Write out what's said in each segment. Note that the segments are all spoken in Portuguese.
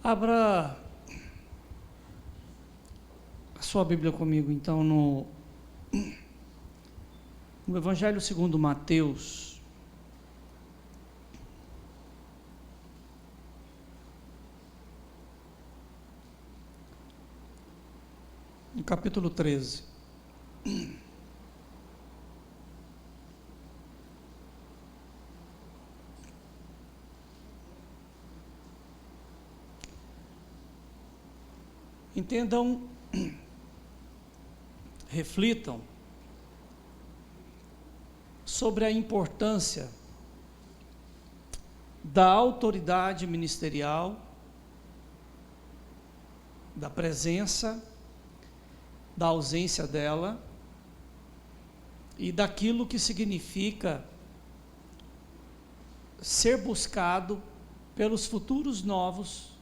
Abra a sua Bíblia comigo, então, no Evangelho segundo Mateus, no capítulo 13. Entendam, reflitam sobre a importância da autoridade ministerial, da presença, da ausência dela e daquilo que significa ser buscado pelos futuros novos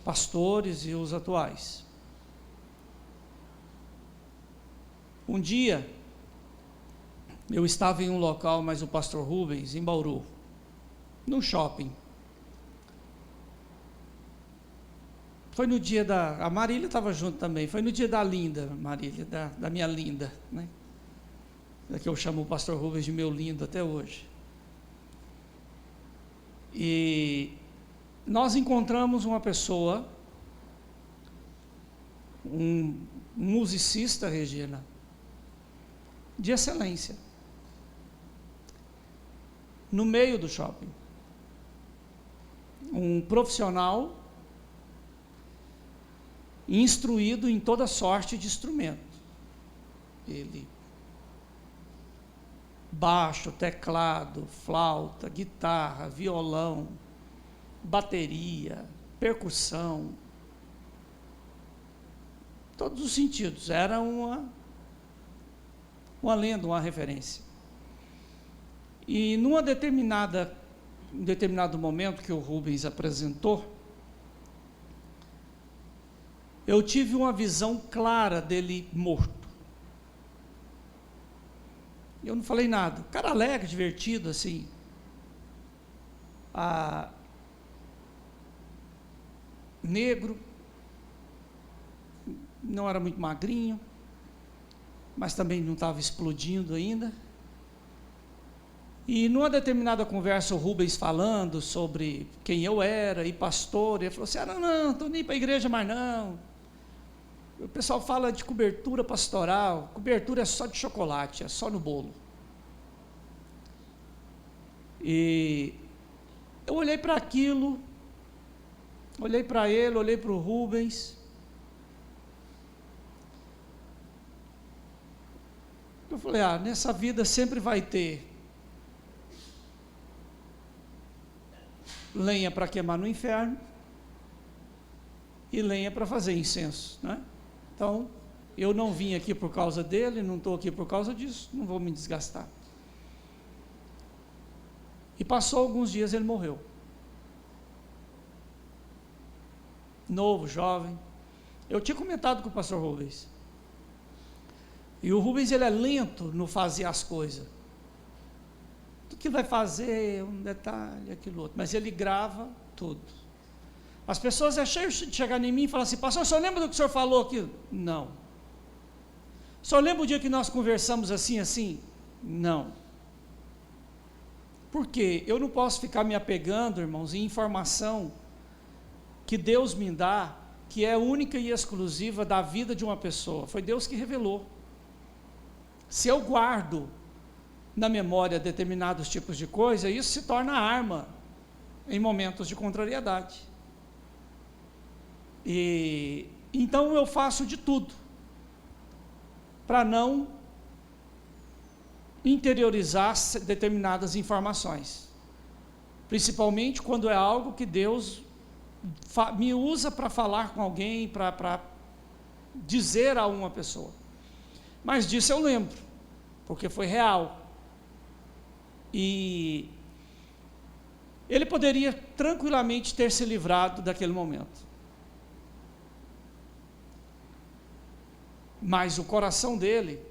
pastores e os atuais. Um dia, eu estava em um local, mas o pastor Rubens, em Bauru, num shopping. Foi no dia a Marília estava junto também, foi no dia da Linda, Marília, da minha linda, né? É que eu chamo o pastor Rubens de meu lindo até hoje. E nós encontramos uma pessoa, um musicista, Regina, de excelência, no meio do shopping. Um profissional instruído em toda sorte de instrumento. Ele, baixo, teclado, flauta, guitarra, violão, bateria, percussão, todos os sentidos. Era uma lenda, uma referência. E em determinado momento que o Rubens apresentou, eu tive uma visão clara dele morto. Eu não falei nada. Cara alegre, divertido, assim. Negro, não era muito magrinho, mas também não estava explodindo ainda. E numa determinada conversa, o Rubens falando sobre quem eu era e pastor, ele falou assim: não estou nem para a igreja mais não. O pessoal fala de cobertura pastoral, cobertura é só de chocolate, é só no bolo. E eu olhei para aquilo, olhei para ele, olhei para o Rubens. Eu falei: nessa vida sempre vai ter lenha para queimar no inferno e lenha para fazer incenso, né? Então, eu não vim aqui por causa dele, não estou aqui por causa disso, não vou me desgastar. E passou alguns dias, ele morreu. Novo, jovem. Eu tinha comentado com o pastor Rubens. E o Rubens, ele é lento no fazer as coisas. Tudo que vai fazer, um detalhe, aquilo outro. Mas ele grava tudo. As pessoas é cheio de chegar em mim e falar assim: pastor, o senhor lembra do que o senhor falou aqui? Não. O senhor lembra o dia que nós conversamos assim, assim? Não. Por quê? Eu não posso ficar me apegando, irmãos, em informação que Deus me dá, que é única e exclusiva da vida de uma pessoa. Foi Deus que revelou. Se eu guardo na memória determinados tipos de coisa, isso se torna arma em momentos de contrariedade. E então eu faço de tudo para não interiorizar determinadas informações, principalmente quando é algo que Deus me usa para falar com alguém, para dizer a uma pessoa. Mas disso eu lembro, porque foi real. E ele poderia tranquilamente ter se livrado daquele momento. Mas o coração dele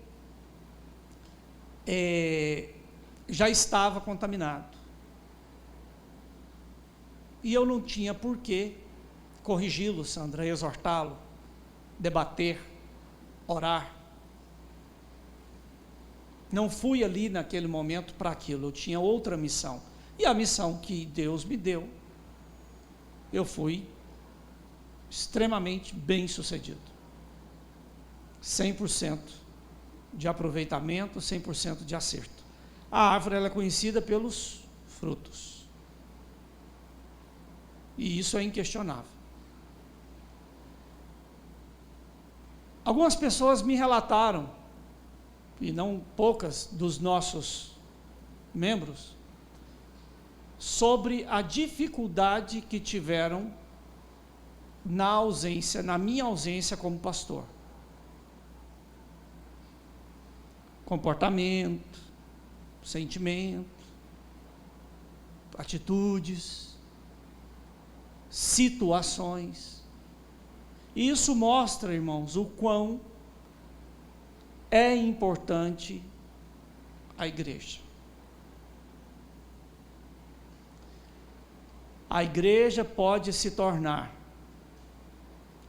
já estava contaminado. E eu não tinha por que corrigi-lo, Sandra, exortá-lo, debater, orar. Não fui ali naquele momento para aquilo, eu tinha outra missão. E a missão que Deus me deu, eu fui extremamente bem sucedido. 100% de aproveitamento, 100% de acerto. A árvore ela é conhecida pelos frutos. E isso é inquestionável. Algumas pessoas me relataram, e não poucas dos nossos membros, sobre a dificuldade que tiveram na minha ausência como pastor. Comportamento, sentimento, atitudes, situações. Isso mostra, irmãos, o quão é importante a igreja. A igreja pode se tornar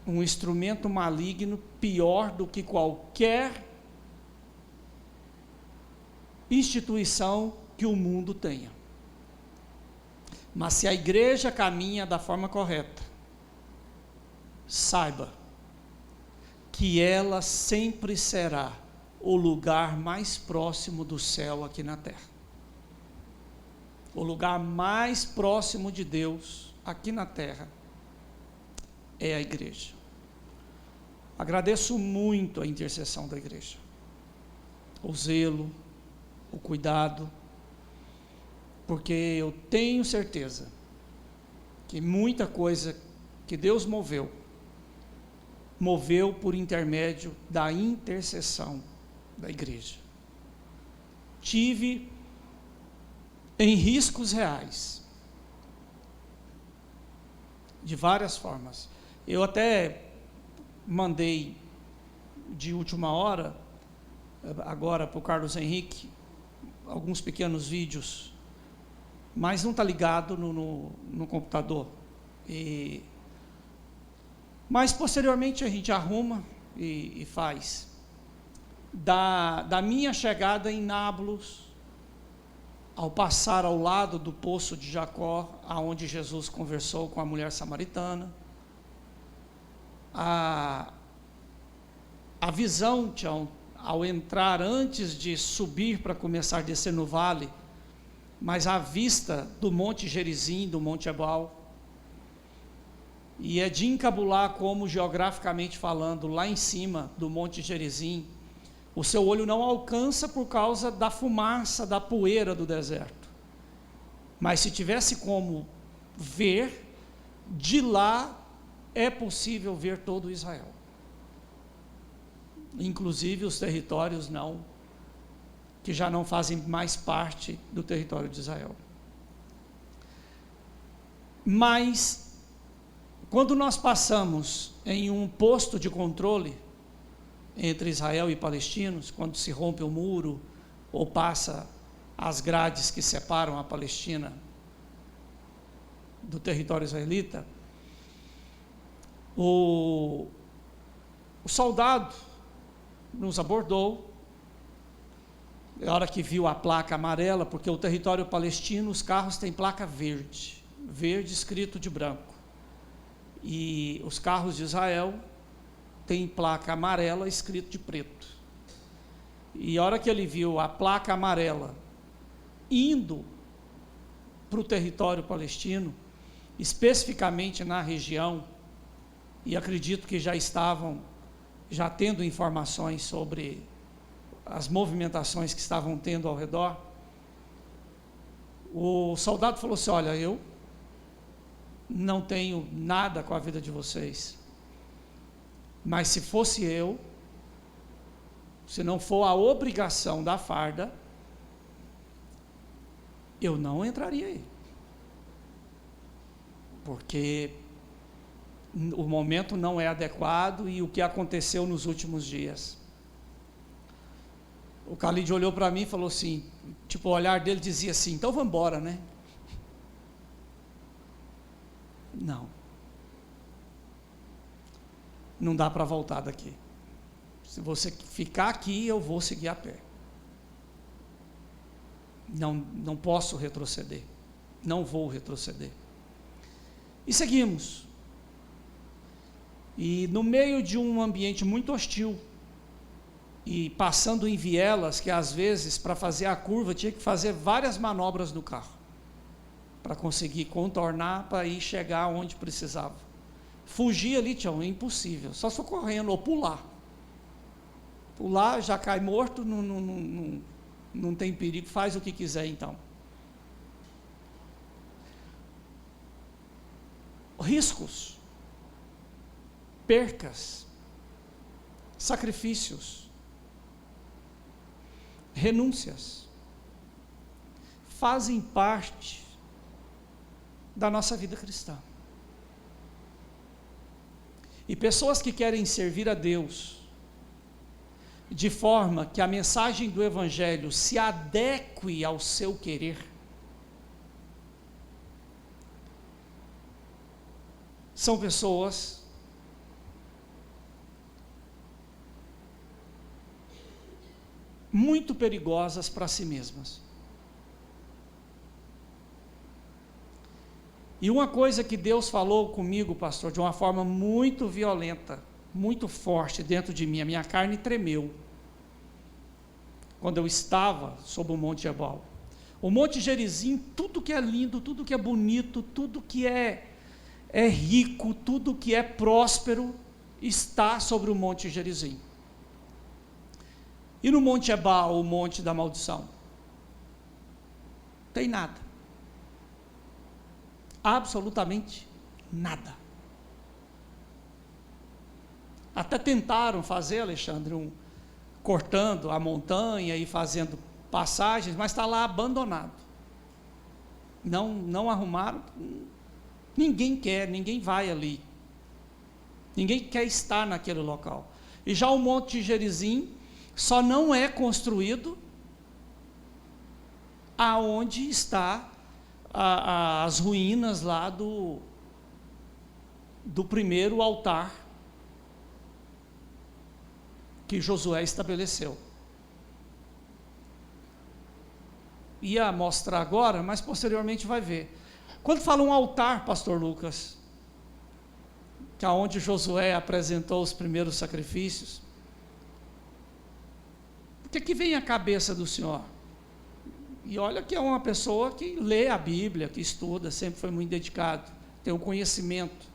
um instrumento maligno pior do que qualquer instituição que o mundo tenha. Mas se a igreja caminha da forma correta, saiba que ela sempre será o lugar mais próximo do céu aqui na terra. O lugar mais próximo de Deus aqui na terra é a igreja. Agradeço muito a intercessão da igreja, o zelo, o cuidado, porque eu tenho certeza que muita coisa que Deus moveu por intermédio da intercessão da igreja. Tive em riscos reais, de várias formas. Eu até mandei de última hora, agora para o Carlos Henrique, alguns pequenos vídeos, mas não está ligado no computador. Mas posteriormente a gente arruma e faz. Da minha chegada em Nábulos, ao passar ao lado do poço de Jacó, aonde Jesus conversou com a mulher samaritana, a visão, Tião, ao entrar, antes de subir para começar a descer no vale, mas à vista do Monte Gerizim, do Monte Ebal, e é de encabular como, geograficamente falando, lá em cima do Monte Gerizim, o seu olho não alcança por causa da fumaça, da poeira do deserto. Mas se tivesse como ver, de lá é possível ver todo Israel. Inclusive os territórios que já não fazem mais parte do território de Israel. Mas, quando nós passamos em um posto de controle entre Israel e palestinos, quando se rompe o muro ou passa as grades que separam a Palestina do território israelita, o soldado nos abordou, na hora que viu a placa amarela, porque o território palestino, os carros têm placa verde escrito de branco, e os carros de Israel têm placa amarela escrito de preto. E a hora que ele viu a placa amarela indo para o território palestino, especificamente na região, e acredito que já tendo informações sobre as movimentações que estavam tendo ao redor, o soldado falou assim: olha, eu não tenho nada com a vida de vocês, mas se fosse eu, se não for a obrigação da farda, eu não entraria aí, porque o momento não é adequado e o que aconteceu nos últimos dias. O Khalid olhou para mim e falou assim, tipo, o olhar dele dizia assim: então vamos embora, né? Não. não dá para voltar daqui. Se você ficar aqui, eu vou seguir a pé. Não posso retroceder. Não vou retroceder. E seguimos. E no meio de um ambiente muito hostil, e passando em vielas, que às vezes, para fazer a curva, tinha que fazer várias manobras no carro, para conseguir contornar, para ir chegar onde precisava. Fugir ali, Tião, é impossível, só correndo ou pular. Pular, já cai morto, não tem perigo, faz o que quiser então. Riscos, percas, sacrifícios, renúncias, fazem parte da nossa vida cristã. E pessoas que querem servir a Deus de forma que a mensagem do Evangelho se adeque ao seu querer, são pessoas muito perigosas para si mesmas. E uma coisa que Deus falou comigo, pastor, de uma forma muito violenta, muito forte dentro de mim, a minha carne tremeu, quando eu estava sob o Monte Ebal. O Monte Gerizim, tudo que é lindo, tudo que é bonito, tudo que é rico, tudo que é próspero, está sobre o Monte Gerizim. E no Monte Ebal, o Monte da Maldição, tem nada. Absolutamente nada. Até tentaram fazer, Alexandre, cortando a montanha e fazendo passagens, mas está lá abandonado. Não arrumaram, ninguém quer, ninguém vai ali. Ninguém quer estar naquele local. E já o Monte Gerizim só não é construído aonde está as ruínas lá do primeiro altar que Josué estabeleceu. Ia mostrar agora, mas posteriormente vai ver. Quando fala um altar, pastor Lucas, que é onde Josué apresentou os primeiros sacrifícios, o que vem à cabeça do senhor? E olha que é uma pessoa que lê a Bíblia, que estuda, sempre foi muito dedicado, tem um conhecimento.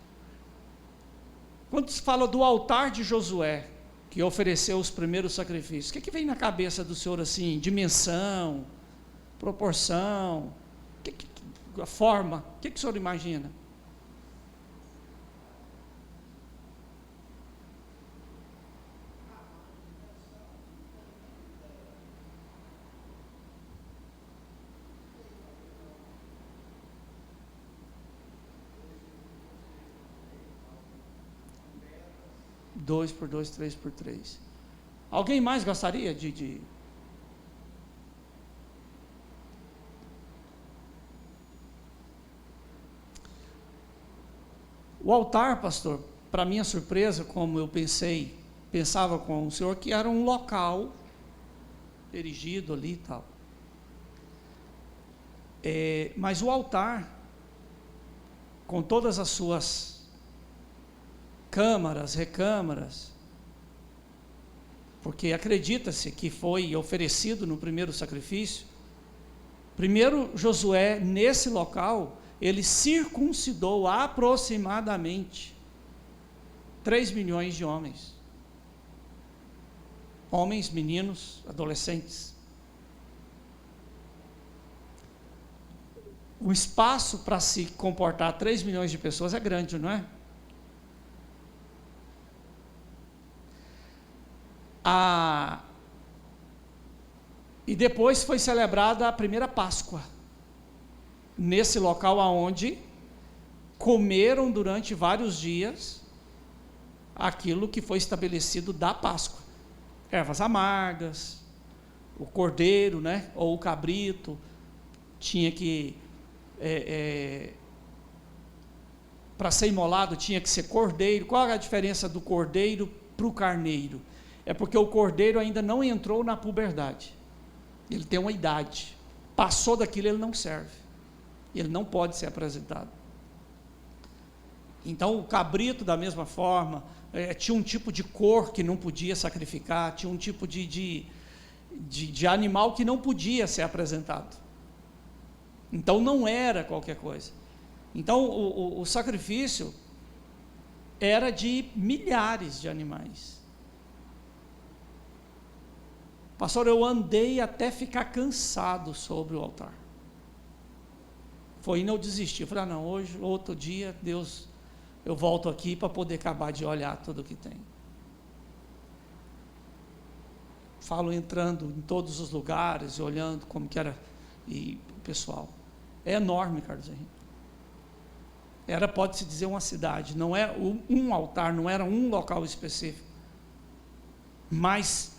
Quando se fala do altar de Josué, que ofereceu os primeiros sacrifícios, o que vem na cabeça do senhor assim? Dimensão, proporção, a forma, o que o senhor imagina? Dois por dois, 3 por 3. Alguém mais gostaria de... O altar, pastor, para minha surpresa, como eu pensava com o senhor, que era um local erigido ali e tal. Mas o altar, com todas as suas câmaras, recâmaras, porque acredita-se que foi oferecido no primeiro sacrifício. Primeiro Josué, nesse local, ele circuncidou aproximadamente 3 milhões de homens. Homens, meninos, adolescentes. O espaço para se comportar 3 milhões de pessoas é grande, não é? E depois foi celebrada a primeira Páscoa, nesse local aonde comeram durante vários dias aquilo que foi estabelecido da Páscoa, ervas amargas, o cordeiro, né, ou o cabrito, tinha que para ser imolado tinha que ser cordeiro. Qual é a diferença do cordeiro para o carneiro? É porque o cordeiro ainda não entrou na puberdade. Ele tem uma idade. Passou daquilo, ele não serve. Ele não pode ser apresentado. Então o cabrito, da mesma forma, tinha um tipo de cor que não podia sacrificar, tinha um tipo de animal que não podia ser apresentado. Então não era qualquer coisa. Então o sacrifício era de milhares de animais. Pastor, eu andei até ficar cansado sobre o altar. Foi indo, eu desisti. Eu falei, não, hoje, outro dia, Deus, eu volto aqui para poder acabar de olhar tudo o que tem. Falo entrando em todos os lugares, olhando como que era, e pessoal, é enorme, Carlos Henrique. Era, pode-se dizer, uma cidade, não é um altar, não era um local específico, mas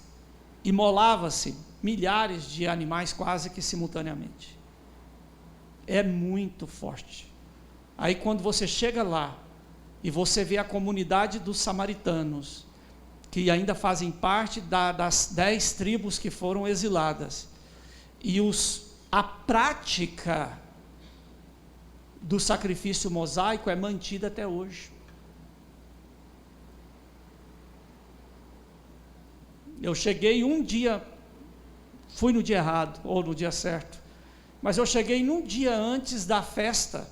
imolava-se milhares de animais quase que simultaneamente. É muito forte. Aí quando você chega lá e você vê a comunidade dos samaritanos, que ainda fazem parte das 10 tribos que foram exiladas, e a prática do sacrifício mosaico é mantida até hoje. Eu cheguei um dia, fui no dia errado, ou no dia certo, mas eu cheguei num dia antes da festa,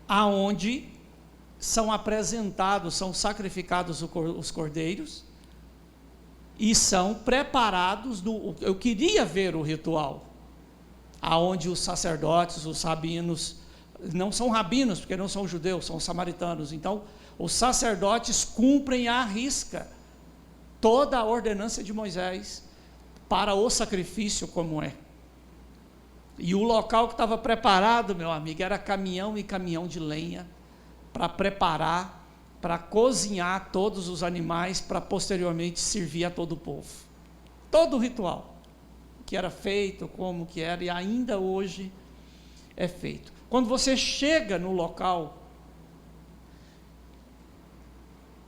aonde são apresentados, são sacrificados os cordeiros, e são preparados, eu queria ver o ritual, aonde os sacerdotes, os rabinos, não são rabinos, porque não são judeus, são samaritanos, então os sacerdotes cumprem à risca toda a ordenança de Moisés para o sacrifício como é. E o local que estava preparado, meu amigo, era caminhão e caminhão de lenha para preparar, para cozinhar todos os animais, para posteriormente servir a todo o povo. Todo o ritual que era feito, como que era, e ainda hoje é feito. Quando você chega no local,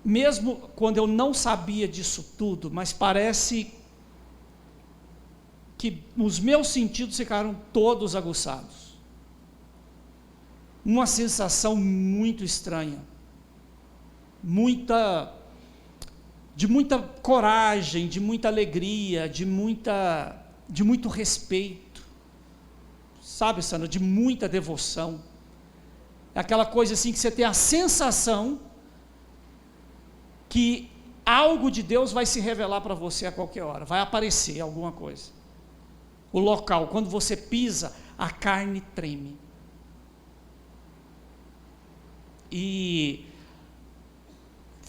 mesmo quando eu não sabia disso tudo, mas parece que os meus sentidos ficaram todos aguçados. Uma sensação muito estranha, de muita coragem, de muita alegria, de muito respeito, sabe, Sandra, de muita devoção. É aquela coisa assim que você tem a sensação que algo de Deus vai se revelar para você a qualquer hora, vai aparecer alguma coisa. O local, quando você pisa, a carne treme. E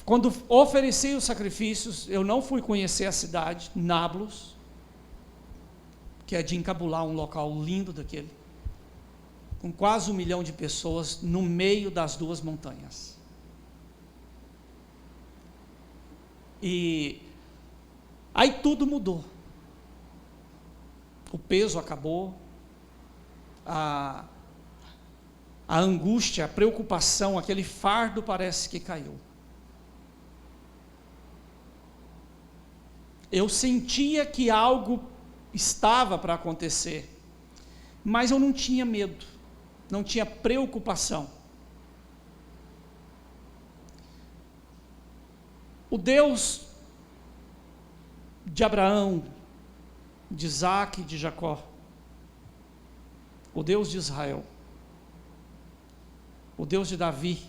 quando ofereci os sacrifícios, eu não fui conhecer a cidade, Nablus, que é de encabular, um local lindo daquele, com quase 1 milhão de pessoas no meio das 2 montanhas. E aí tudo mudou. O peso acabou, a angústia, a preocupação, aquele fardo parece que caiu. Eu sentia que algo estava para acontecer, mas eu não tinha medo, não tinha preocupação. O Deus de Abraão, de Isaac e de Jacó, o Deus de Israel, o Deus de Davi,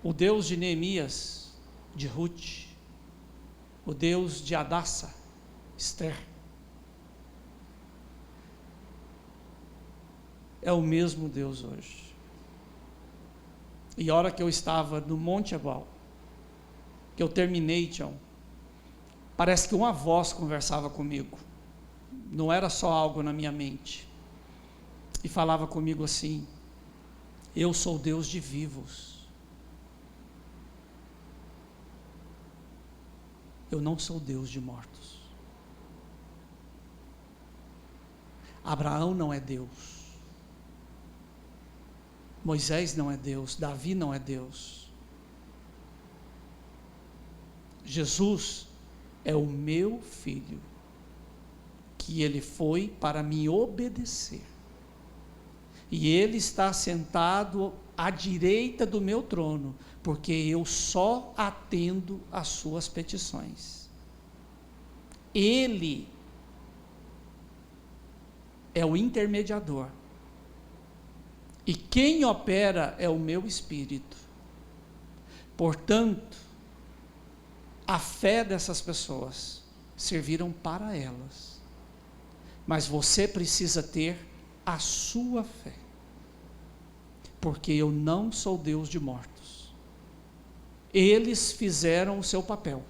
o Deus de Neemias, de Ruth, o Deus de Hadassa, Esther, é o mesmo Deus hoje. E a hora que eu estava no Monte Ebal, que eu terminei, Tião, parece que uma voz conversava comigo, não era só algo na minha mente, e falava comigo assim: eu sou Deus de vivos, eu não sou Deus de mortos. Abraão não é Deus, Moisés não é Deus, Davi não é Deus. Jesus é o meu filho, que ele foi para me obedecer. E ele está sentado à direita do meu trono, porque eu só atendo às suas petições. Ele é o intermediador. E quem opera é o meu espírito. Portanto, a fé dessas pessoas serviram para elas. Mas você precisa ter a sua fé. Porque eu não sou Deus de mortos. Eles fizeram o seu papel.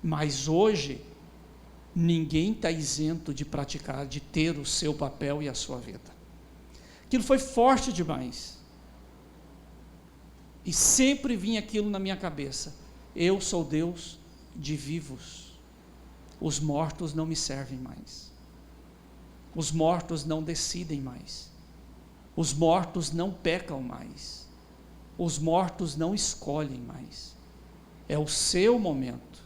Mas hoje, ninguém está isento de praticar, de ter o seu papel e a sua vida. Aquilo foi forte demais. E sempre vinha aquilo na minha cabeça. Eu sou Deus de vivos. Os mortos não me servem mais. Os mortos não decidem mais. Os mortos não pecam mais. Os mortos não escolhem mais. É o seu momento.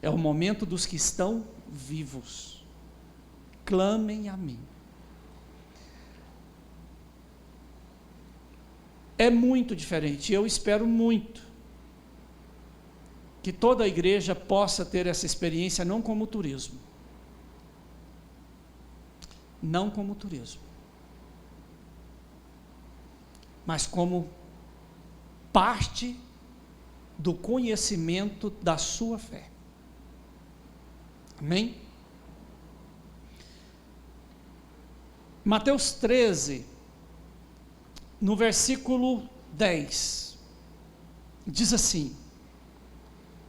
É o momento dos que estão vivos. Clamem a mim. É muito diferente. Eu espero muito que toda a igreja possa ter essa experiência, não como turismo. Não como turismo. Mas como parte do conhecimento da sua fé. Amém? Mateus 13, no versículo 10, diz assim: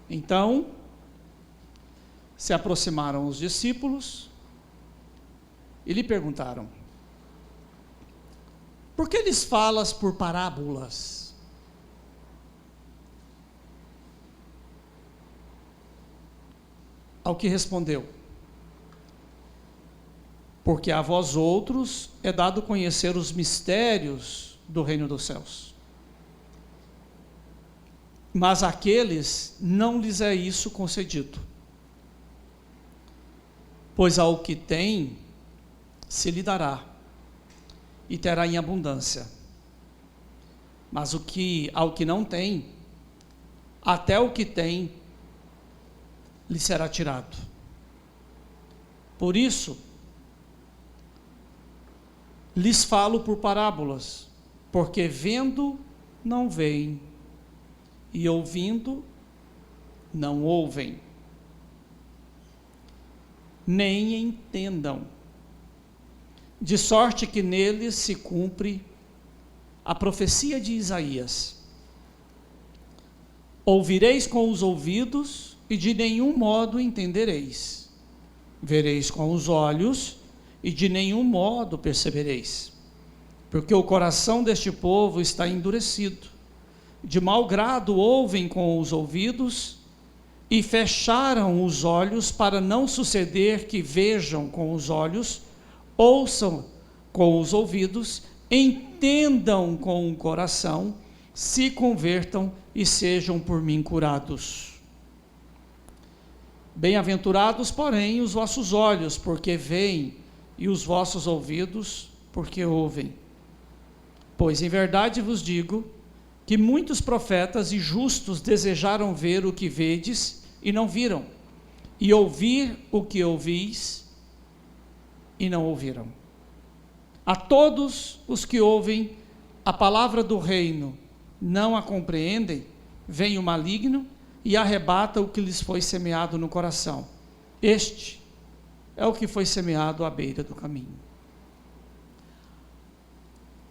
Então, se aproximaram os discípulos e lhe perguntaram: Por que lhes falas por parábolas? Ao que respondeu: Porque a vós outros é dado conhecer os mistérios do reino dos céus. Mas àqueles não lhes é isso concedido. Pois ao que tem, se lhe dará, e terá em abundância. Mas ao que não tem, até o que tem, lhe será tirado. Por isso, lhes falo por parábolas, porque vendo, não veem, e ouvindo, não ouvem, nem entendam, de sorte que neles se cumpre a profecia de Isaías: Ouvireis com os ouvidos, e de nenhum modo entendereis. Vereis com os olhos, e de nenhum modo percebereis. Porque o coração deste povo está endurecido. De mau grado ouvem com os ouvidos, e fecharam os olhos, para não suceder que vejam com os olhos, ouçam com os ouvidos, entendam com o coração, se convertam e sejam por mim curados. Bem-aventurados, porém, os vossos olhos, porque veem, e os vossos ouvidos, porque ouvem. Pois em verdade vos digo que muitos profetas e justos desejaram ver o que vedes e não viram, e ouvir o que ouvis e não ouviram. A todos os que ouvem a palavra do reino, não a compreendem, vem o maligno e arrebata o que lhes foi semeado no coração. Este é o que foi semeado à beira do caminho.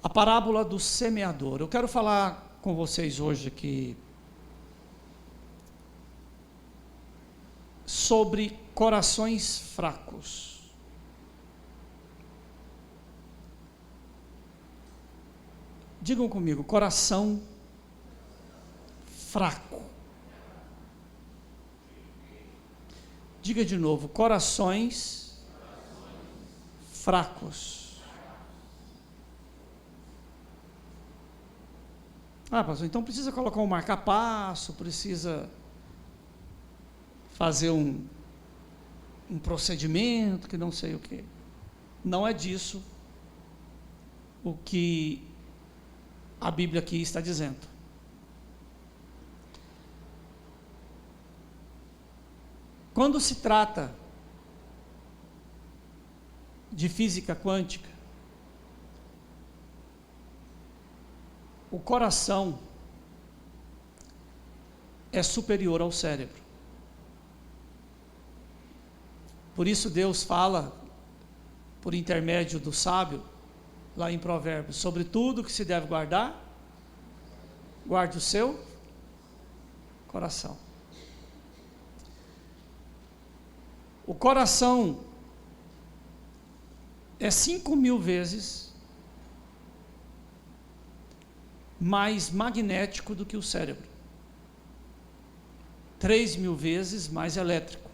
A parábola do semeador. Eu quero falar com vocês hoje aqui sobre corações fracos. Digam comigo, coração fraco. Diga de novo, corações fracos. Ah, pastor, então precisa colocar um marca-passo, precisa fazer um procedimento, que não sei o quê. Não é disso o que a Bíblia aqui está dizendo. Quando se trata de física quântica, o coração é superior ao cérebro. Por isso Deus fala, por intermédio do sábio, lá em Provérbios, sobre tudo que se deve guardar, guarde o seu coração. O coração é 5.000 vezes mais magnético do que o cérebro, 3.000 vezes mais elétrico.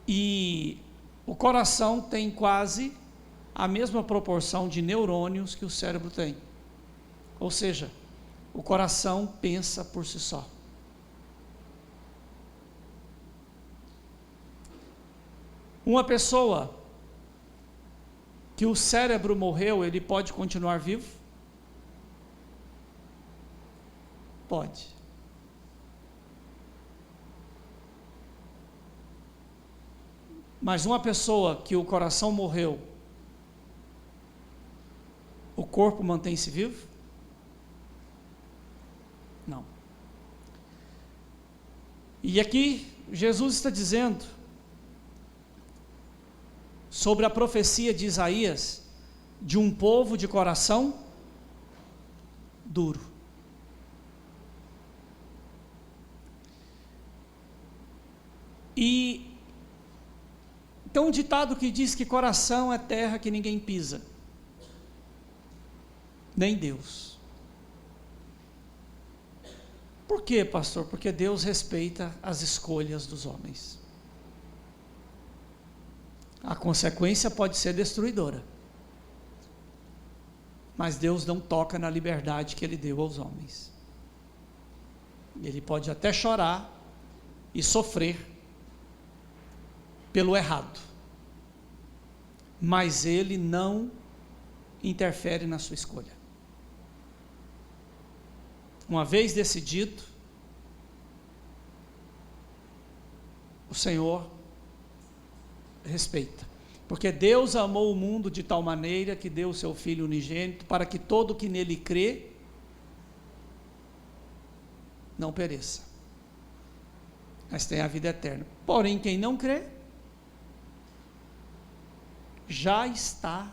E o coração tem quase a mesma proporção de neurônios que o cérebro tem. Ou seja, o coração pensa por si só. Uma pessoa que o cérebro morreu, ele pode continuar vivo? Pode. Mas uma pessoa que o coração morreu, o corpo mantém-se vivo? Não. E aqui Jesus está dizendo sobre a profecia de Isaías, de um povo de coração duro. E tem um ditado que diz que coração é terra que ninguém pisa, nem Deus. Por quê, pastor? Porque Deus respeita as escolhas dos homens. A consequência pode ser destruidora, mas Deus não toca na liberdade que Ele deu aos homens. Ele pode até chorar e sofrer pelo errado, mas Ele não interfere na sua escolha. Uma vez decidido, o Senhor respeita, porque Deus amou o mundo de tal maneira que deu o seu Filho unigênito, para que todo que nele crê não pereça, mas tenha a vida eterna. Porém, quem não crê já está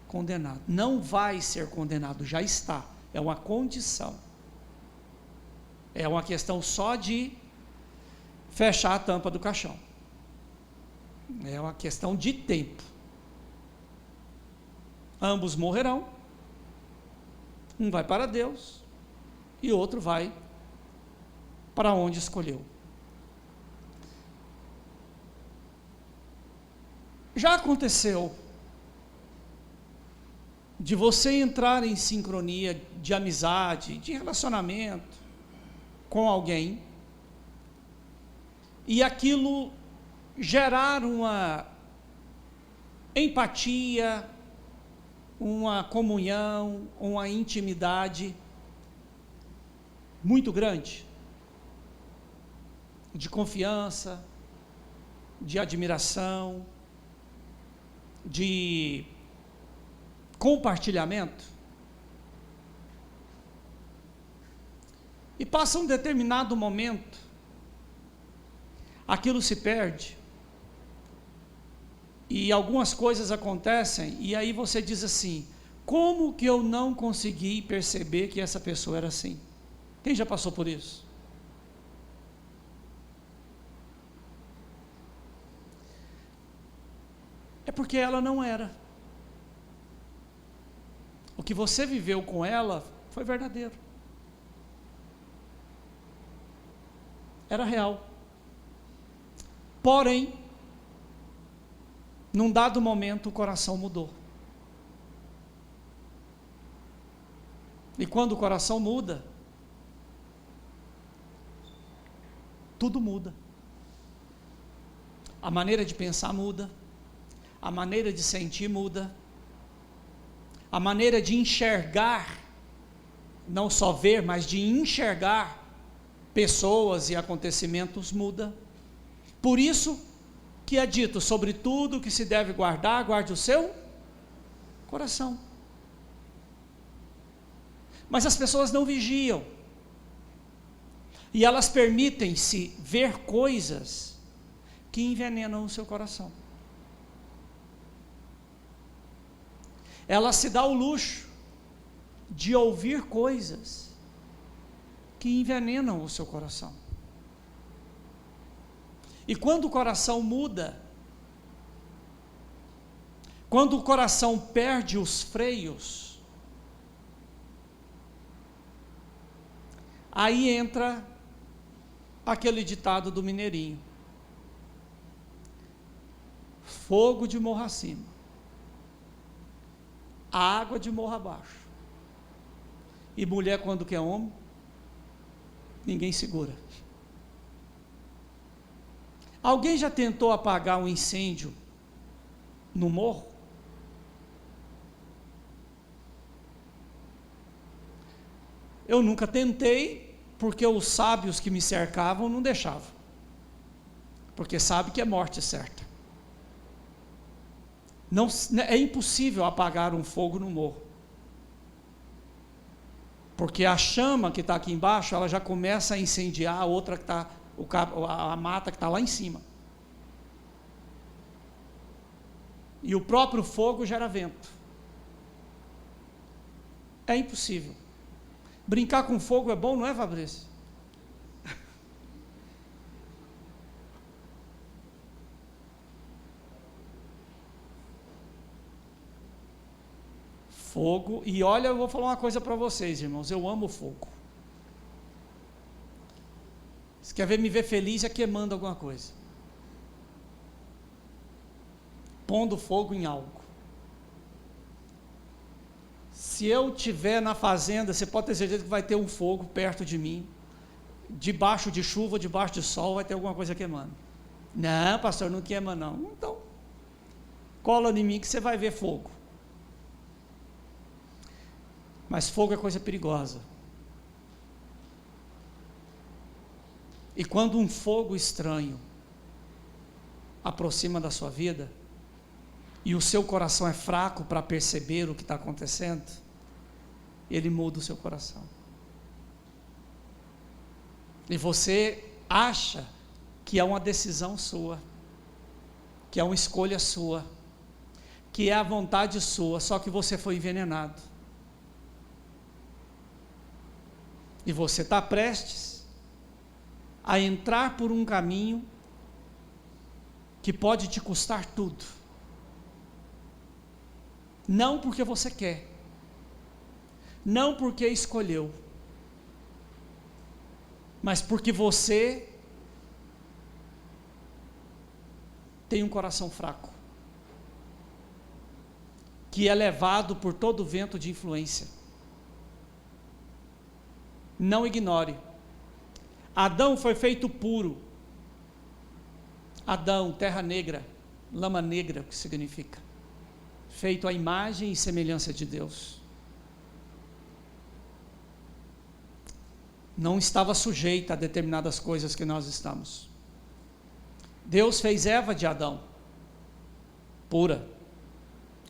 condenado. Não vai ser condenado, já está. É uma condição. É uma questão só de fechar a tampa do caixão. É uma questão de tempo. Ambos morrerão. Um vai para Deus e outro vai para onde escolheu. Já aconteceu de você entrar em sincronia de amizade, de relacionamento com alguém, e aquilo gerar uma empatia, uma comunhão, uma intimidade muito grande, de confiança, de admiração, de compartilhamento, e passa um determinado momento, aquilo se perde, e algumas coisas acontecem, e aí você diz assim: como que eu não consegui perceber que essa pessoa era assim? Quem já passou por isso? É porque ela não era. O que você viveu com ela foi verdadeiro. Era real. Porém, num dado momento o coração mudou. E quando o coração muda, tudo muda. A maneira de pensar muda, a maneira de sentir muda, a maneira de enxergar, não só ver, mas de enxergar pessoas e acontecimentos muda. Por isso que é dito, sobre tudo que se deve guardar, guarde o seu coração. Mas as pessoas não vigiam, e elas permitem-se ver coisas que envenenam o seu coração. Ela se dá o luxo de ouvir coisas que envenenam o seu coração. E quando o coração muda, quando o coração perde os freios, aí entra aquele ditado do mineirinho: fogo de morro acima, água de morro abaixo. E mulher, quando quer homem, ninguém segura. Alguém já tentou apagar um incêndio no morro? Eu nunca tentei, porque os sábios que me cercavam não deixavam, porque sabe que é morte certa. Não, é impossível apagar um fogo no morro, porque a chama que está aqui embaixo, ela já começa a incendiar a outra que está, a mata que está lá em cima, e o próprio fogo gera vento. É impossível. Brincar com fogo é bom, não é, Fabrício? Fogo, e olha, eu vou falar uma coisa para vocês, irmãos, eu amo fogo. Se quer ver me ver feliz, é queimando alguma coisa, pondo fogo em algo. Se eu estiver na fazenda, você pode ter certeza que vai ter um fogo perto de mim, debaixo de chuva, debaixo de sol, vai ter alguma coisa queimando. Não, pastor, não queima não. Então, cola em mim que você vai ver fogo. Mas fogo é coisa perigosa. E quando um fogo estranho aproxima da sua vida, e o seu coração é fraco para perceber o que está acontecendo, ele muda o seu coração. E você acha que é uma decisão sua, que é uma escolha sua, que é a vontade sua, só que você foi envenenado. E você está prestes a entrar por um caminho que pode te custar tudo. Não porque você quer, não porque escolheu, mas porque você tem um coração fraco, que é levado por todo o vento de influência. Não ignore. Adão foi feito puro. Adão, terra negra, lama negra, o que significa? Feito à imagem e semelhança de Deus. Não estava sujeito a determinadas coisas que nós estamos. Deus fez Eva de Adão, pura,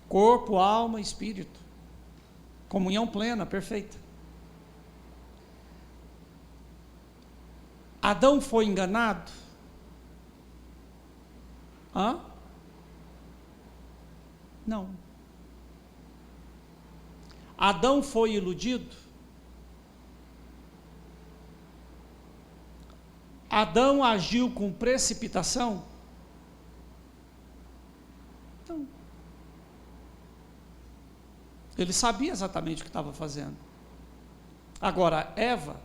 corpo, alma e espírito, comunhão plena, perfeita. Adão foi enganado? Não. Adão foi iludido? Adão agiu com precipitação? Não. Ele sabia exatamente o que estava fazendo. Agora, Eva,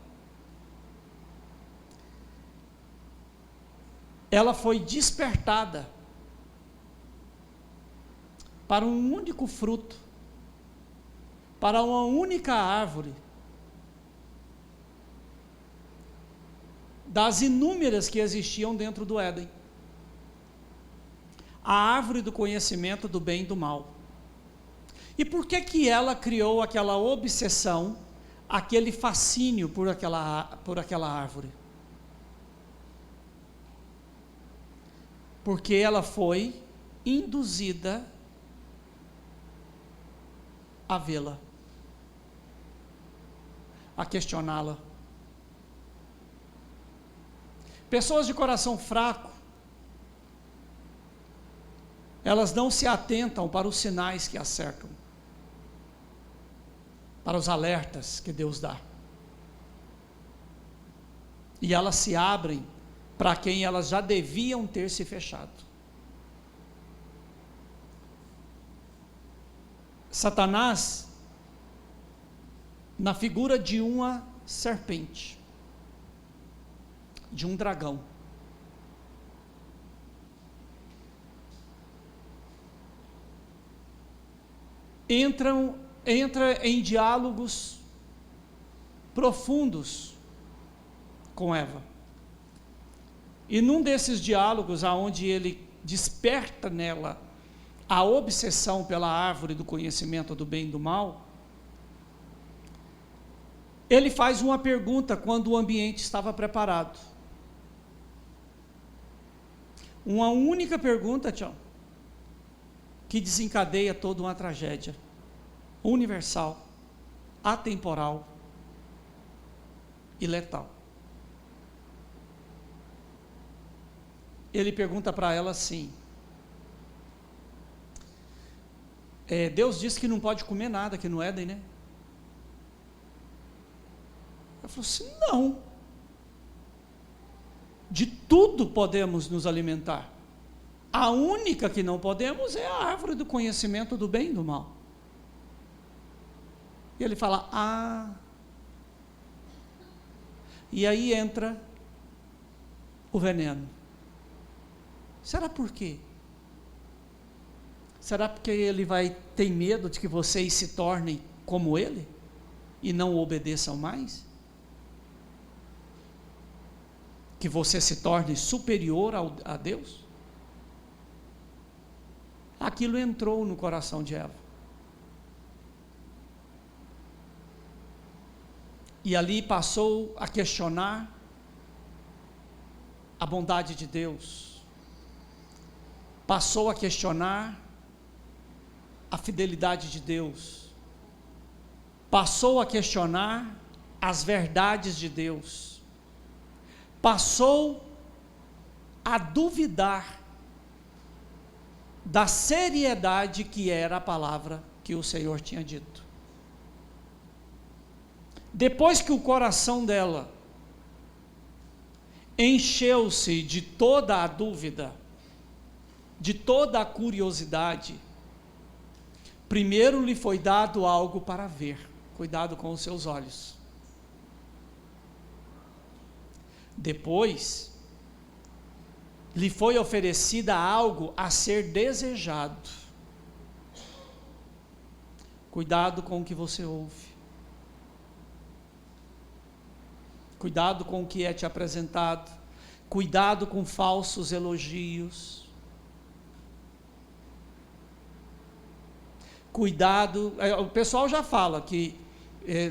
ela foi despertada para um único fruto, para uma única árvore, das inúmeras que existiam dentro do Éden. A árvore do conhecimento do bem e do mal. E por que ela criou aquela obsessão, aquele fascínio por aquela árvore? Porque ela foi induzida a vê-la, a questioná-la. Pessoas de coração fraco, elas não se atentam para os sinais que as cercam, para os alertas que Deus dá. E elas se abrem para quem elas já deviam ter se fechado. Satanás, na figura de uma serpente, de um dragão, entra em diálogos profundos com Eva. E num desses diálogos, aonde ele desperta nela a obsessão pela árvore do conhecimento do bem e do mal, ele faz uma pergunta quando o ambiente estava preparado. Uma única pergunta, que desencadeia toda uma tragédia universal, atemporal e letal. Ele pergunta para ela assim: Deus disse que não pode comer nada aqui no Éden, né? Ela falou assim: não, de tudo podemos nos alimentar, a única que não podemos é a árvore do conhecimento do bem e do mal. E ele fala: e aí entra o veneno. Será por quê? Será porque ele ter medo de que vocês se tornem como ele e não obedeçam mais? Que você se torne superior a Deus? Aquilo entrou no coração de Eva. E ali passou a questionar a bondade de Deus. Passou a questionar a fidelidade de Deus. Passou a questionar as verdades de Deus. Passou a duvidar da seriedade que era a palavra que o Senhor tinha dito. Depois que o coração dela encheu-se de toda a dúvida, de toda a curiosidade, primeiro lhe foi dado algo para ver. Cuidado com os seus olhos. Depois, lhe foi oferecida algo a ser desejado. Cuidado com o que você ouve. Cuidado com o que é te apresentado. Cuidado com falsos elogios. Cuidado, o pessoal já fala que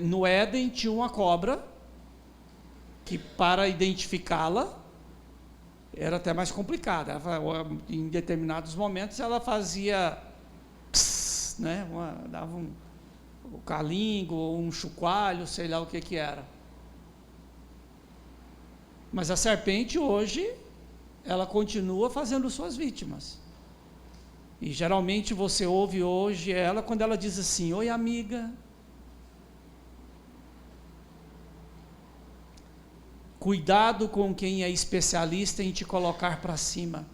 no Éden tinha uma cobra, que para identificá-la era até mais complicada. Em determinados momentos ela fazia pss, né? Dava um calingo, ou um chocalho, sei lá o que era. Mas a serpente hoje, ela continua fazendo suas vítimas. E geralmente você ouve hoje ela quando ela diz assim: oi amiga. Cuidado com quem é especialista em te colocar para cima.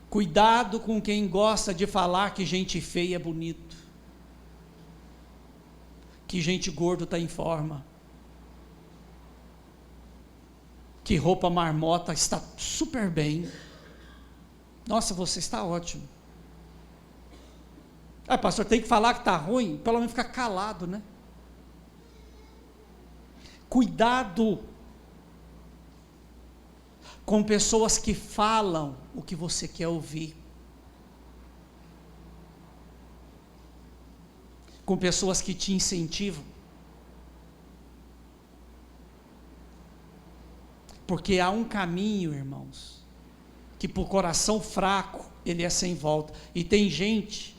Cuidado com quem gosta de falar que gente feia é bonito. Que gente gordo está em forma. Que roupa marmota está super bem. Nossa, você está ótimo. Pastor, tem que falar que está ruim? Pelo menos ficar calado, né? Cuidado com pessoas que falam o que você quer ouvir, com pessoas que te incentivam, porque há um caminho, irmãos, que por coração fraco ele é sem volta, e tem gente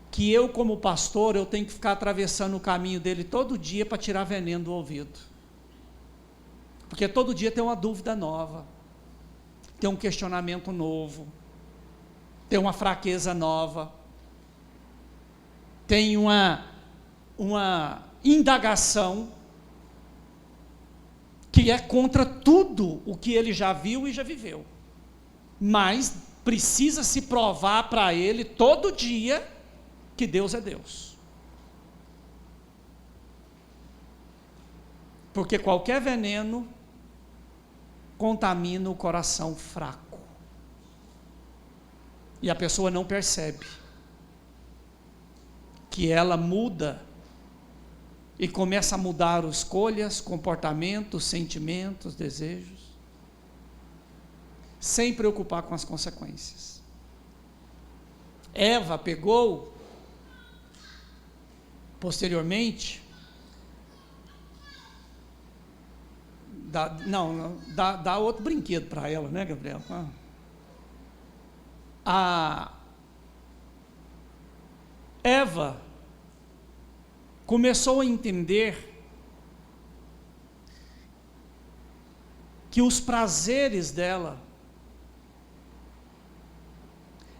que eu, como pastor, eu tenho que ficar atravessando o caminho dele todo dia para tirar veneno do ouvido, porque todo dia tem uma dúvida nova, tem um questionamento novo, tem uma fraqueza nova, tem uma indagação que é contra tudo o que ele já viu e já viveu, mas precisa se provar para ele todo dia que Deus é Deus, porque qualquer veneno contamina o coração fraco, e a pessoa não percebe que ela muda e começa a mudar escolhas, comportamentos, sentimentos, desejos, sem preocupar com as consequências. Eva pegou, posteriormente, dá outro brinquedo para ela, né, Gabriel? A Eva começou a entender que os prazeres dela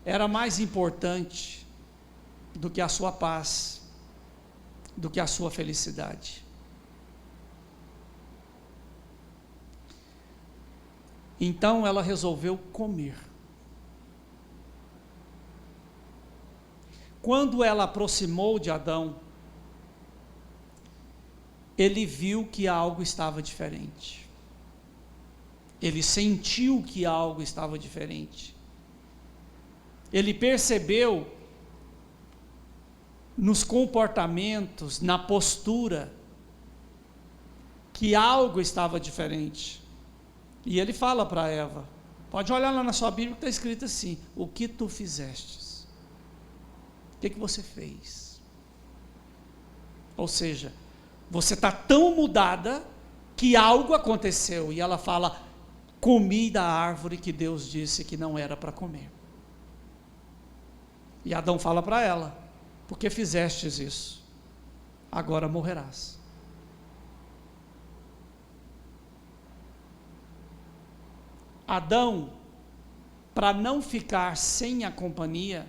era mais importante do que a sua paz, do que a sua felicidade. Então ela resolveu comer. Quando ela aproximou de Adão, ele viu que algo estava diferente. Ele sentiu que algo estava diferente. Ele percebeu nos comportamentos, na postura, que algo estava diferente. E ele fala para Eva, pode olhar lá na sua Bíblia que está escrito assim: o que tu fizestes? O que você fez? Ou seja, você está tão mudada que algo aconteceu. E ela fala, comi da árvore que Deus disse que não era para comer. E Adão fala para ela, por que fizestes isso? Agora morrerás. Adão, para não ficar sem a companhia,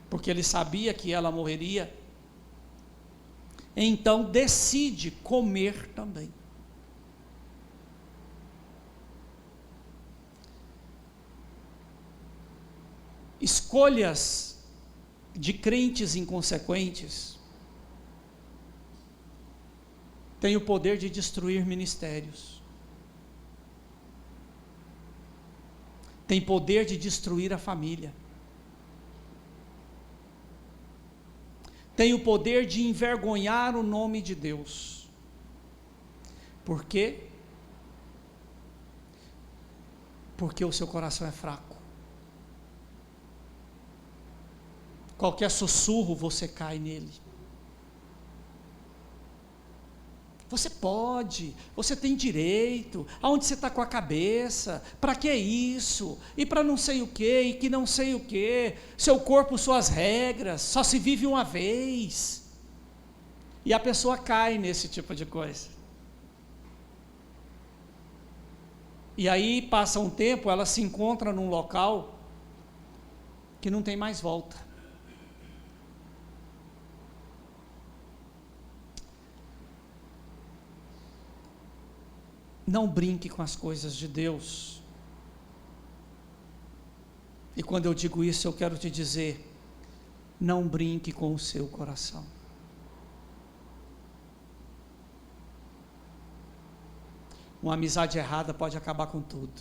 porque ele sabia que ela morreria, então decide comer também. Escolhas de crentes inconsequentes têm o poder de destruir ministérios, tem poder de destruir a família, tem o poder de envergonhar o nome de Deus. Por quê? Porque o seu coração é fraco. Qualquer sussurro você cai nele. Você pode, você tem direito, aonde você está com a cabeça, para que isso, e para não sei o que, e que não sei o que, seu corpo, suas regras, só se vive uma vez, e a pessoa cai nesse tipo de coisa, e aí passa um tempo, ela se encontra num local, que não tem mais volta, não brinque com as coisas de Deus. E quando eu digo isso, eu quero te dizer, não brinque com o seu coração. Uma amizade errada pode acabar com tudo.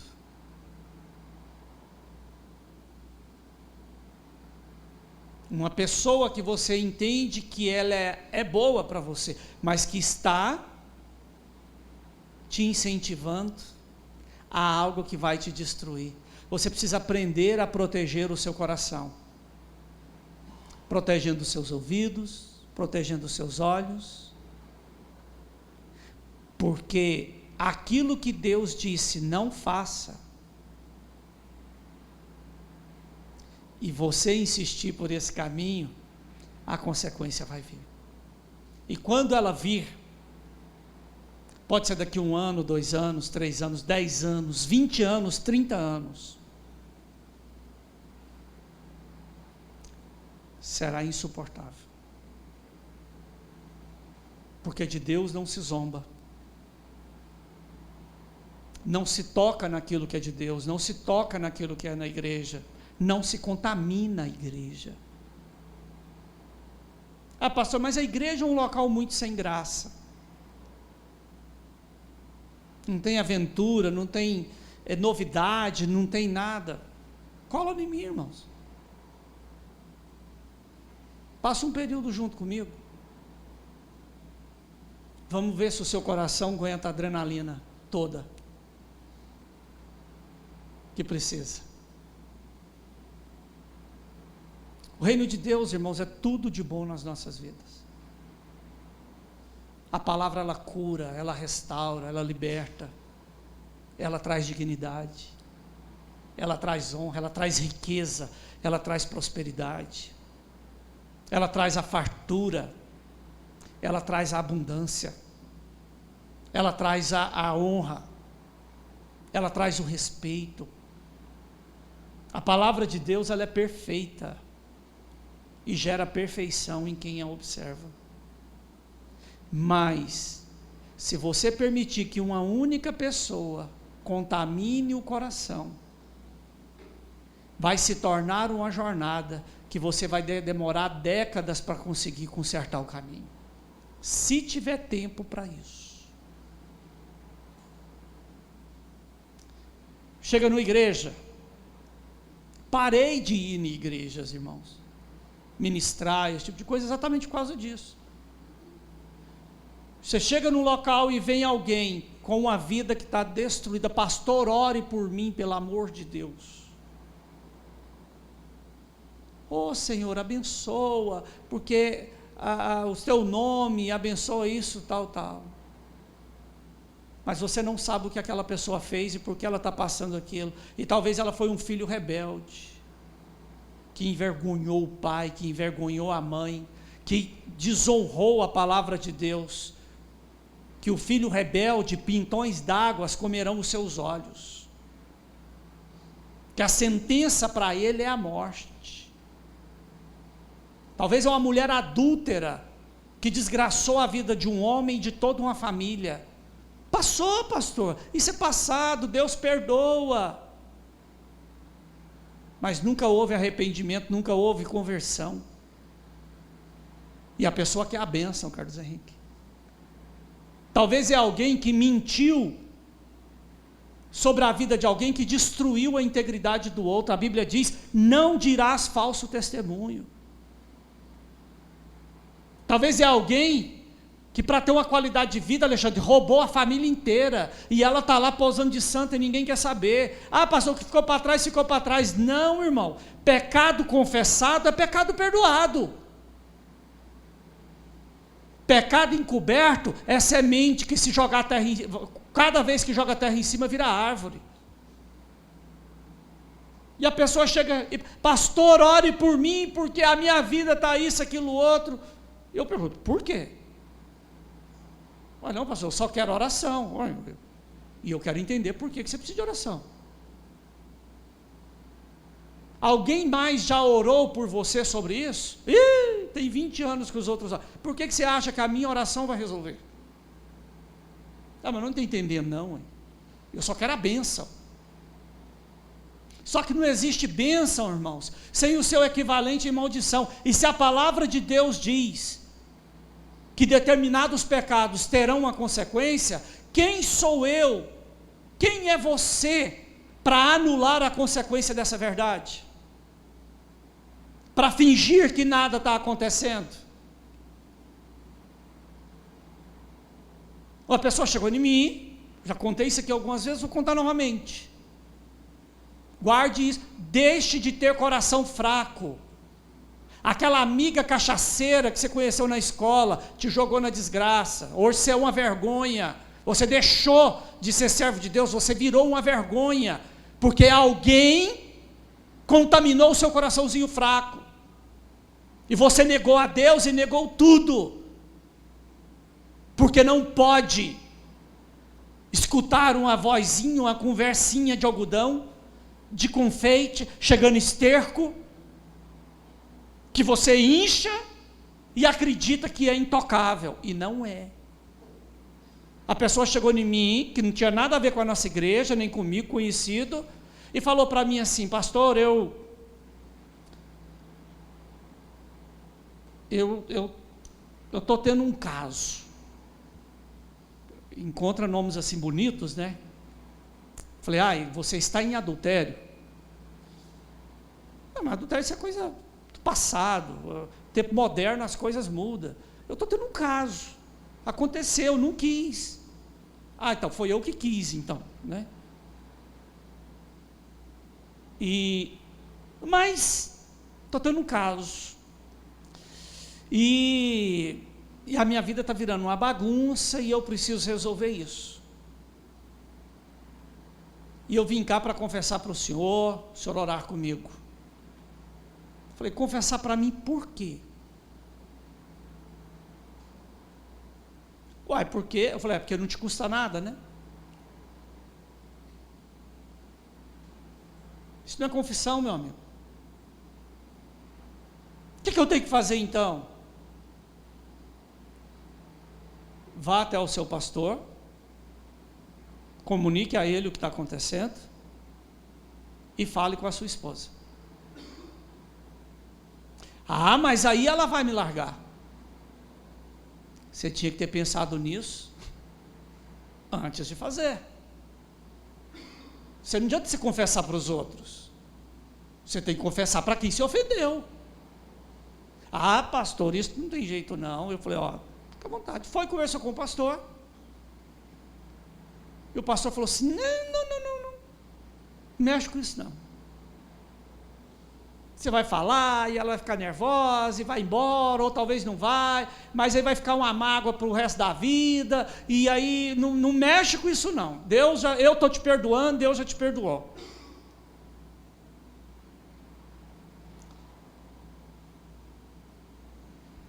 Uma pessoa que você entende que ela é boa para você, mas que está te incentivando a algo que vai te destruir. Você precisa aprender a proteger o seu coração, protegendo os seus ouvidos, protegendo os seus olhos, porque aquilo que Deus disse não faça, e você insistir por esse caminho, a consequência vai vir. E quando ela vir, pode ser daqui 1 ano, 2 anos, 3 anos, 10 anos, 20 anos, 30 anos, será insuportável. Porque de Deus não se zomba. Não se toca naquilo que é de Deus, não se toca naquilo que é na igreja, não se contamina a igreja. Ah, pastor, mas a igreja é um local muito sem graça. Não tem aventura, não tem novidade, não tem nada. Cola em mim, irmãos. Passa um período junto comigo. Vamos ver se o seu coração aguenta a adrenalina toda que precisa. O reino de Deus, irmãos, é tudo de bom nas nossas vidas. A palavra, ela cura, ela restaura, ela liberta, ela traz dignidade, ela traz honra, ela traz riqueza, ela traz prosperidade, ela traz a fartura, ela traz a abundância, ela traz a honra, ela traz o respeito. A palavra de Deus, ela é perfeita e gera perfeição em quem a observa. Mas, se você permitir que uma única pessoa contamine o coração, vai se tornar uma jornada que você vai demorar décadas para conseguir consertar o caminho, se tiver tempo para isso. Chega na igreja, parei de ir em igrejas, irmãos, ministrar, esse tipo de coisa, exatamente por causa disso. Você chega num local e vem alguém com uma vida que está destruída, pastor, ore por mim, pelo amor de Deus. Ô Senhor, abençoa, porque o teu nome abençoa isso, tal, tal. Mas você não sabe o que aquela pessoa fez e por que ela está passando aquilo. E talvez ela foi um filho rebelde, que envergonhou o pai, que envergonhou a mãe, que desonrou a palavra de Deus, que o filho rebelde, pintões d'água comerão os seus olhos, que a sentença para ele é a morte. Talvez é uma mulher adúltera, que desgraçou a vida de um homem e de toda uma família. Passou, pastor, isso é passado, Deus perdoa. Mas nunca houve arrependimento, nunca houve conversão. E a pessoa quer a bênção, Carlos Henrique. Talvez é alguém que mentiu sobre a vida de alguém, que destruiu a integridade do outro. A Bíblia diz, não dirás falso testemunho. Talvez é alguém que, para ter uma qualidade de vida, Alexandre, roubou a família inteira, e ela está lá posando de santa e ninguém quer saber. Ah, pastor, o que ficou para trás, ficou para trás. Não, irmão, pecado confessado é pecado perdoado. Pecado encoberto é semente que, se jogar a terra, cada vez que joga a terra em cima, vira árvore. E a pessoa chega e, pastor, ore por mim, porque a minha vida está isso, aquilo, outro. Eu pergunto, por quê? Não, pastor, eu só quero oração. E eu quero entender por que você precisa de oração. Alguém mais já orou por você sobre isso? Tem 20 anos que os outros oram. Por que você acha que a minha oração vai resolver? Mas não estou entendendo, não. Eu só quero a bênção. Só que não existe bênção, irmãos, sem o seu equivalente em maldição. E se a palavra de Deus diz que determinados pecados terão uma consequência, quem sou eu, quem é você, para anular a consequência dessa verdade? Para fingir que nada está acontecendo? Uma pessoa chegou em mim, Já contei isso aqui algumas vezes, vou contar novamente. Guarde isso. Deixe de ter coração fraco. Aquela amiga cachaceira que você conheceu na escola, te jogou na desgraça. Hoje você é uma vergonha. Você deixou de ser servo de Deus, você virou uma vergonha. Porque alguém contaminou o seu coraçãozinho fraco. E você negou a Deus e negou tudo. Porque não pode escutar uma vozinha, uma conversinha de algodão, de confeite, chegando esterco, que você incha e acredita que é intocável, e não é. A pessoa chegou em mim, que não tinha nada a ver com a nossa igreja, nem comigo, conhecido, e falou para mim assim: pastor, eu estou tendo um caso. Encontra nomes assim bonitos, né? Falei, você está em adultério? Não, mas adultério isso é coisa do passado, tempo moderno as coisas mudam. Eu estou tendo um caso, aconteceu, não quis. Então foi eu que quis, então, né? Mas estou tendo um caso. E a minha vida está virando uma bagunça e eu preciso resolver isso. E eu vim cá para confessar para o senhor orar comigo. Falei, confessar para mim por quê? Por quê? Eu falei, porque não te custa nada, né? Isso não é confissão, meu amigo. O que eu tenho que fazer então? Vá até o seu pastor, comunique a ele o que está acontecendo e fale com a sua esposa. Mas aí ela vai me largar. Você tinha que ter pensado nisso antes de fazer. Você não adianta se confessar para os outros. Você tem que confessar para quem se ofendeu. Pastor, isso não tem jeito não. Eu falei, fica à vontade. Foi conversar com o pastor. E o pastor falou assim, não mexe com isso não. Você vai falar e ela vai ficar nervosa e vai embora, ou talvez não vai, mas aí vai ficar uma mágoa para o resto da vida, e aí não mexe com isso não. Eu estou te perdoando, Deus já te perdoou.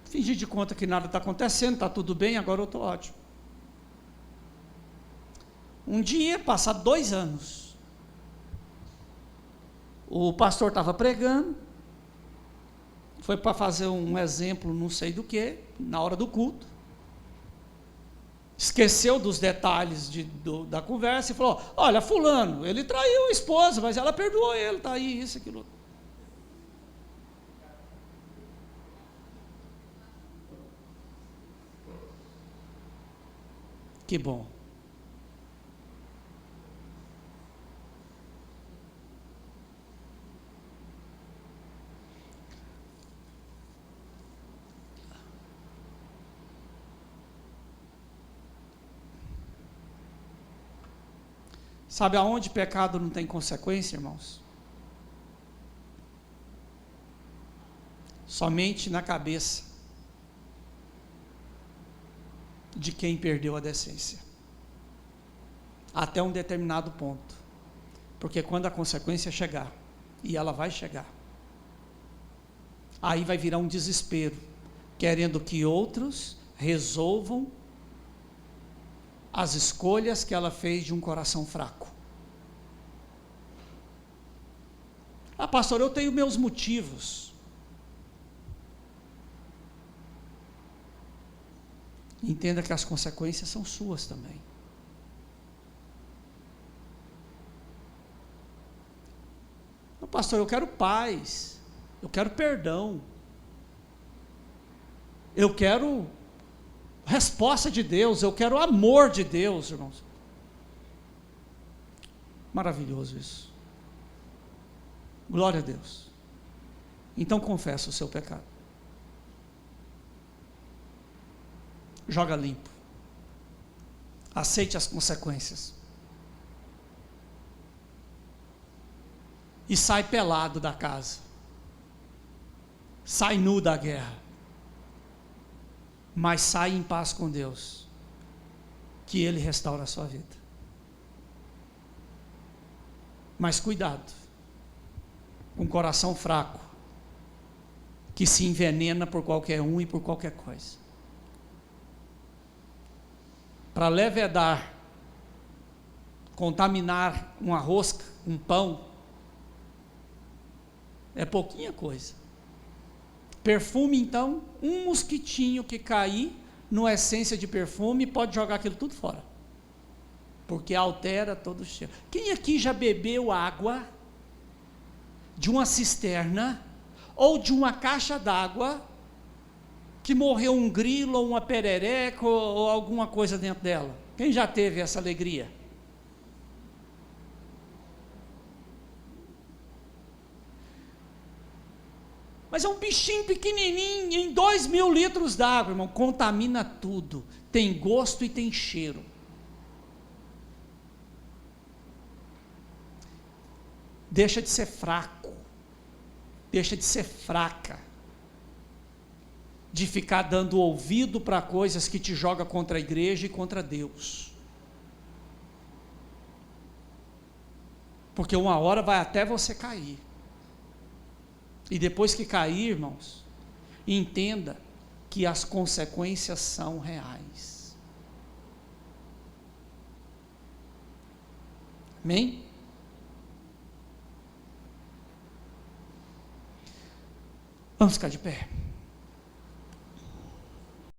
Fingi de conta que nada está acontecendo, está tudo bem, agora eu estou ótimo. Um dia, passado 2 anos, o pastor estava pregando, foi para fazer um exemplo, não sei do que, na hora do culto, esqueceu dos detalhes da conversa e falou, olha, fulano, ele traiu a esposa, mas ela perdoou ele, está aí, isso, aquilo. Que bom. Sabe aonde pecado não tem consequência, irmãos? Somente na cabeça de quem perdeu a decência. Até um determinado ponto. Porque quando a consequência chegar, e ela vai chegar, aí vai virar um desespero, querendo que outros resolvam as escolhas que ela fez de um coração fraco. Pastor, eu tenho meus motivos. Entenda que as consequências são suas também. Pastor, eu quero paz, eu quero perdão, eu quero resposta de Deus, eu quero amor de Deus, irmãos. Maravilhoso isso. Glória a Deus. Então confessa o seu pecado. Joga limpo. Aceite as consequências. E sai pelado da casa. Sai nu da guerra. Mas sai em paz com Deus. Que Ele restaura a sua vida. Mas cuidado. Com o coração fraco. Que se envenena por qualquer um e por qualquer coisa. Para levedar, contaminar uma rosca, um pão, é pouquinha coisa. Perfume, então, um mosquitinho que cair numa essência de perfume pode jogar aquilo tudo fora, porque altera todo o cheiro. Quem aqui já bebeu água de uma cisterna ou de uma caixa d'água que morreu um grilo ou uma perereca ou alguma coisa dentro dela? Quem já teve essa alegria? Mas é um bichinho pequenininho, em 2.000 litros d'água, irmão, contamina tudo, tem gosto e tem cheiro. Deixa de ser fraco, deixa de ser fraca, de ficar dando ouvido para coisas que te jogam contra a igreja e contra Deus. Porque uma hora vai até você cair. E depois que cair, irmãos, entenda que as consequências são reais. Amém? Vamos ficar de pé.